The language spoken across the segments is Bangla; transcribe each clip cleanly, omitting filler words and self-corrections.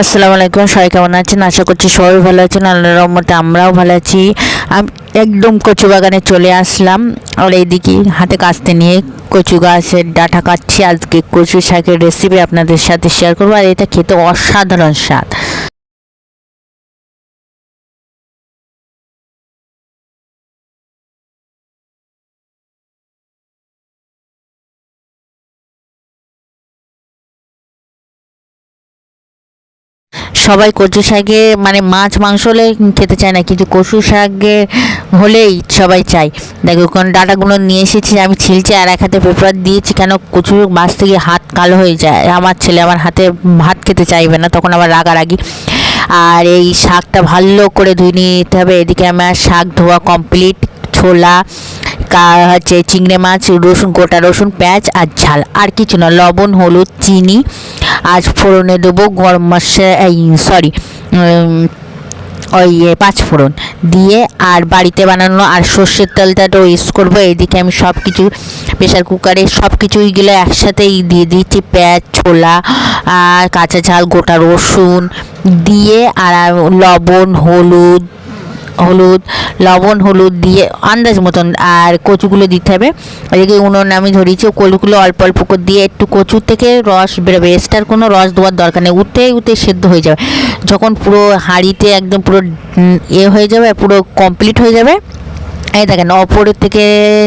আসসালামু আলাইকুম, সবাই কেমন আছেন? আশা করছি সবাই ভালো আছেন। আল্লাহর রহমতে আমরাও ভালো আছি। আমি একদম কচু বাগানে চলে আসলাম, আর এইদিকে হাতে কাস্তে নিয়ে কচু গাছের ডাঁটা কাটছি। আজকে কচু শাকের রেসিপি আপনাদের সাথে শেয়ার করবো, আর এটা খেতে অসাধারণ স্বাদ। সবাই কচু শাকে মানে মাছ মাংস হলে খেতে চায় না, কিন্তু কচু শাকে হলেই সবাই চায়। দেখো কোন ডাঁটাগুলো নিয়ে এসেছি, আমি ছিলছি আর এক হাতে পেপার দিয়েছি, কেন কচু মাছ থেকে হাত কালো হয়ে যায়। আমার ছেলে আমার হাতে ভাত খেতে চাইবে না, তখন আবার রাগারাগি। আর এই শাকটা ভালো করে ধুয়ে নিতে হবে। এদিকে আমার শাক ধোয়া কমপ্লিট। ছোলা হচ্ছে চিংড়ি মাছ, রসুন, গোটা রসুন, পেঁয়াজ আর ঝাল, আর কিছু না, লবণ, হলুদ, চিনি। আজ ফোড়নে দেবো গরম মশলা, এই সরি ওই পাঁচ ফোড়ন দিয়ে, আর বাড়িতে বানানো আর সর্ষের তেলটাও ইউজ করবো। এইদিকে আমি সব কিছু প্রেশার কুকারে সব কিছুইগুলো একসাথেই দিয়ে দিচ্ছি। পেঁয়াজ, ছোলা আর কাঁচা ঝাল, গোটা রসুন দিয়ে, আর লবণ, হলুদ দিয়ে আন্দাজ মতন, আর কচুগুলো দিতে হবে। এদিকে উনুন আমি ধরিয়েছি, কচুগুলো অল্প অল্প করে দিয়ে একটু কচু থেকে রস বেরোবে, এক্সট্রার কোনো রস দেওয়ার দরকার নেই। উঠতে সেদ্ধ হয়ে যাবে, যখন পুরো হাঁড়িতে একদম পুরো হয়ে যাবে, পুরো কমপ্লিট হয়ে যাবে। এই দেখেন ওপরের থেকে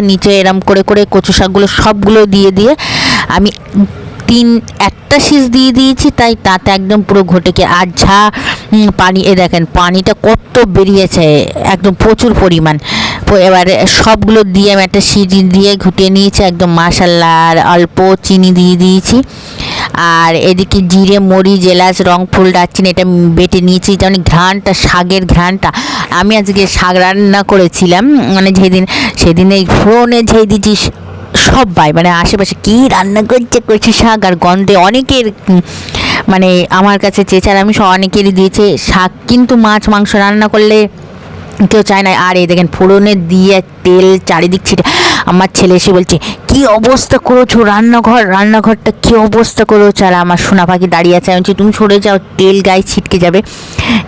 নিচে এরম করে করে কচু শাকগুলো সবগুলো দিয়ে আমি একটা শীষ দিয়ে দিয়েছি, তাই তাতে একদম পুরো ঘটেকে। আর পানি, দেখেন পানিটা কত বেরিয়েছে, একদম প্রচুর পরিমাণ। এবারে সবগুলো দিয়ে আমি একটা সিটি দিয়ে ঘুটিয়ে নিয়েছি একদম মাশাআল্লাহ। আর অল্প চিনি দিয়ে দিয়েছি। আর এদিকে জিরে, মরিচ, এলাচ, রংফুল, দারচিনি এটা বেটে নিয়েছি, যেমন ঘ্রাণটা, শাকের ঘ্রাণটা। আমি আজকে শাক রান্না করেছিলাম, মানে সেদিন এই ফোনে ঝেড়ে দিয়েছি সবাই, মানে আশেপাশে কী রান্না করছে কচু শাক, আর গন্ধে অনেকের মানে আমার কাছে চেয়েছে, আর আমি অনেকেরই দিয়েছে শাক। কিন্তু মাছ মাংস রান্না করলে কেউ চায় না। আর এই দেখেন ফোড়নে দিয়ে তেল চারিদিক ছিটে, আমার ছেলে এসে বলছে কী অবস্থা করেছো রান্নাঘরটা কী অবস্থা করেছো। আর আমার সোনা পাখি দাঁড়িয়ে আছে, আমি বলছি তুমি সরে যাও, তেল গায়ে ছিটকে যাবে।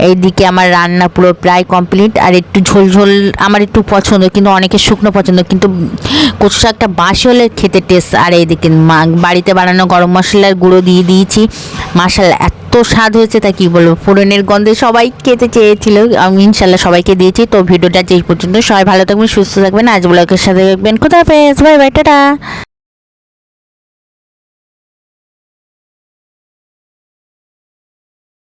এইদিকে আমার রান্না পুরো প্রায় কমপ্লিট। আর একটু ঝোল আমার একটু পছন্দ, কিন্তু অনেকের শুকনো পছন্দ, কিন্তু কচু শাকটা বাসি হলে খেতে টেস্ট। আর এইদিকে বাড়িতে বানানো গরম মশলার গুঁড়ো দিয়ে দিয়েছি। মাশাআল্লাহ এত স্বাদ হয়েছে, তা কী বলবো, ফোড়নের গন্ধে সবাই খেতে চেয়েছিল। আমি ইনশাল্লাহ সবাইকে দিয়েছি। তো ভিডিওটা যেই পর্যন্ত, সবাই ভালো থাকবেন, সুস্থ থাকবেন, আজ ব্লগের সাথে দেখবেন। কোথায় পেয়েছ, বাই বাই, টাটা।